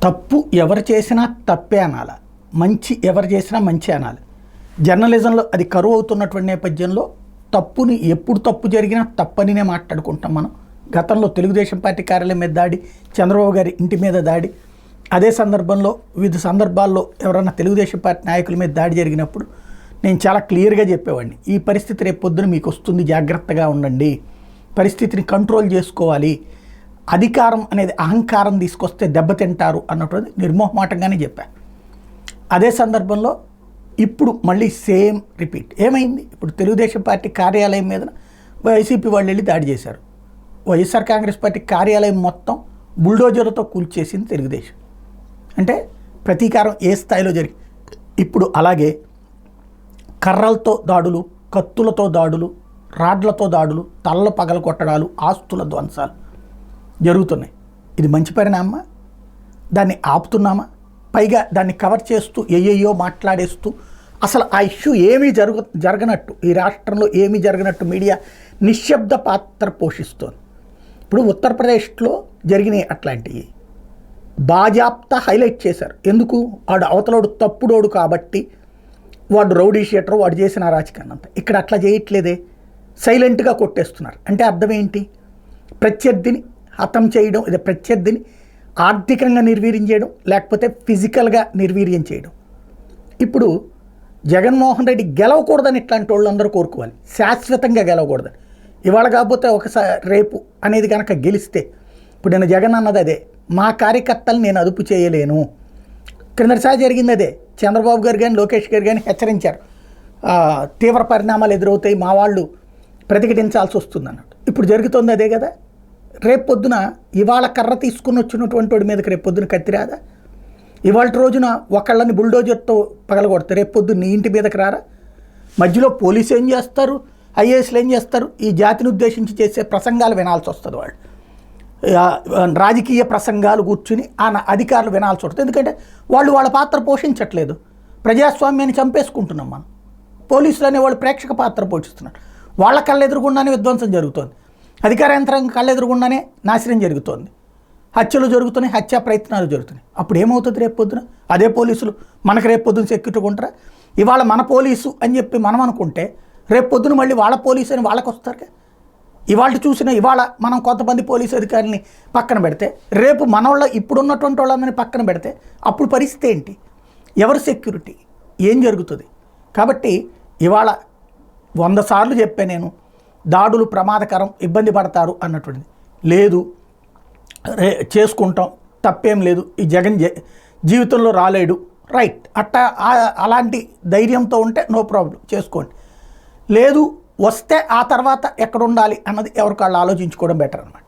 తప్పు ఎవరు చేసినా తప్పే అనాలి, మంచి ఎవరు చేసినా మంచి అనాలి. జర్నలిజంలో అది కరువు అవుతున్నటువంటి నేపథ్యంలో తప్పుని ఎప్పుడు తప్పు జరిగినా తప్పనినే మాట్లాడుకుంటాం మనం. గతంలో తెలుగుదేశం పార్టీ కార్యాలయం మీద దాడి, చంద్రబాబు గారి ఇంటి మీద దాడి, అదే సందర్భంలో వివిధ సందర్భాల్లో ఎవరన్నా తెలుగుదేశం పార్టీ నాయకుల మీద దాడి జరిగినప్పుడు నేను చాలా క్లియర్గా చెప్పేవాడిని, ఈ పరిస్థితి రేపు పొద్దున మీకు వస్తుంది, జాగ్రత్తగా ఉండండి, పరిస్థితిని కంట్రోల్ చేసుకోవాలి, అధికారం అనేది అహంకారం తీసుకొస్తే దెబ్బతింటారు అన్నటువంటి నిర్మోహమాటంగానే చెప్పాను. అదే సందర్భంలో ఇప్పుడు మళ్ళీ సేమ్ రిపీట్. ఏమైంది? ఇప్పుడు తెలుగుదేశం పార్టీ కార్యాలయం మీద వైసీపీ వాళ్ళు వెళ్ళి దాడి చేశారు. వైఎస్ఆర్ కాంగ్రెస్ పార్టీ కార్యాలయం మొత్తం బుల్డోజర్లతో కూల్చేసింది తెలుగుదేశం. అంటే ప్రతీకారం ఏ స్థాయిలో జరిగి, ఇప్పుడు అలాగే కర్రలతో దాడులు, కత్తులతో దాడులు, రాడ్లతో దాడులు, తలలు పగల కొట్టడాలు, ఆస్తుల ధ్వంసాలు జరుగుతున్నాయి. ఇది మంచి పరిణామమా? దాన్ని ఆపుతున్నామా? పైగా దాన్ని కవర్ చేస్తూ ఏయో మాట్లాడేస్తూ అసలు ఆ ఇష్యూ ఏమీ జరగనట్టు, ఈ రాష్ట్రంలో ఏమీ జరగనట్టు మీడియా నిశ్శబ్ద పాత్ర పోషిస్తోంది. ఇప్పుడు ఉత్తరప్రదేశ్లో జరిగినాయి అట్లాంటివి బాజాప్తా హైలైట్ చేశారు. ఎందుకు? వాడు అవతలోడు తప్పుడోడు కాబట్టి, వాడు రౌడీ షీటర్, వాడు చేసిన అరాచకాన్ని అంతా. ఇక్కడ అట్లా చేయట్లేదే, సైలెంట్గా కొట్టేస్తున్నారు. అంటే అర్థం ఏంటి? ప్రత్యర్థిని హతం చేయడం, ఇది ప్రత్యర్థిని ఆర్థికంగా నిర్వీర్యం చేయడం, లేకపోతే ఫిజికల్గా నిర్వీర్యం చేయడం. ఇప్పుడు జగన్మోహన్ రెడ్డి గెలవకూడదని ఇట్లాంటి వాళ్ళు అందరూ కోరుకోవాలి, శాశ్వతంగా గెలవకూడదని. ఇవాళ కాకపోతే ఒకసారి రేపు అనేది కనుక గెలిస్తే, ఇప్పుడు నేను జగన్ అన్నది అదే, మా కార్యకర్తలు నేను అదుపు చేయలేను. క్రిందటిసారి జరిగింది అదే. చంద్రబాబు గారు కానీ లోకేష్ గారు కానీ హెచ్చరించారు, తీవ్ర పరిణామాలు ఎదురవుతాయి, మా వాళ్ళు ప్రతిఘటించాల్సి వస్తుంది అన్నట్టు. ఇప్పుడు జరుగుతుంది అదే కదా. రేపు పొద్దున ఇవాళ కర్ర తీసుకుని వచ్చినటువంటి వాడి మీదకి రేపు పొద్దున కత్తిరాదా? ఇవాళ రోజున ఒకళ్ళని బుల్డోజర్తో పగలగొడితే రేపు పొద్దున్న నీ ఇంటి మీదకి రారా? మధ్యలో పోలీసు ఏం చేస్తారు, ఐఏఎస్లు ఏం చేస్తారు? ఈ జాతిని ఉద్దేశించి చేసే ప్రసంగాలు వినాల్సి వస్తుంది. వాళ్ళు రాజకీయ ప్రసంగాలు కూర్చుని ఆ అధికారులు వినాల్సి వస్తుంది. ఎందుకంటే వాళ్ళు వాళ్ళ పాత్ర పోషించట్లేదు. ప్రజాస్వామ్యాన్ని చంపేసుకుంటున్నాం మనం. పోలీసులు అనేవాళ్ళు ప్రేక్షక పాత్ర పోషిస్తున్నారు. వాళ్ళ కళ్ళెదురుగుండానే విధ్వంసం జరుగుతోంది, అధికార యంత్రాంగం కళ్ళెదురుగుండానే నాశనం జరుగుతోంది, హత్యలు జరుగుతున్నాయి, హత్యా ప్రయత్నాలు జరుగుతున్నాయి. అప్పుడు ఏమవుతుంది రేపు పొద్దున? అదే పోలీసులు మనకు రేపు పొద్దున సెక్యూరిటీ ఉంటారా? ఇవాళ మన పోలీసు అని చెప్పి మనం అనుకుంటే రేపు పొద్దున మళ్ళీ వాళ్ళ పోలీసు అని వాళ్ళకి వస్తారు. ఇవాళ మనం కొంతమంది పోలీసు అధికారులని పక్కన పెడితే, రేపు మన వాళ్ళ ఇప్పుడున్నటువంటి వాళ్ళందరినీ పక్కన పెడితే అప్పుడు పరిస్థితి ఏంటి? ఎవరు సెక్యూరిటీ? ఏం జరుగుతుంది? కాబట్టి ఇవాళ 100 సార్లు చెప్పాను నేను, దాడులు ప్రమాదకరం, ఇబ్బంది పడతారు అన్నటువంటిది లేదు. చేసుకుంటాం, తప్పేం లేదు, ఈ జగన్ జీవితంలో రాలేడు, రైట్, అలాంటి ధైర్యంతో ఉంటే నో ప్రాబ్లం, చేసుకోండి. లేదు, వస్తే ఆ తర్వాత ఎక్కడ ఉండాలి అన్నది ఎవరికి వాళ్ళు ఆలోచించుకోవడం బెటర్ అన్నమాట.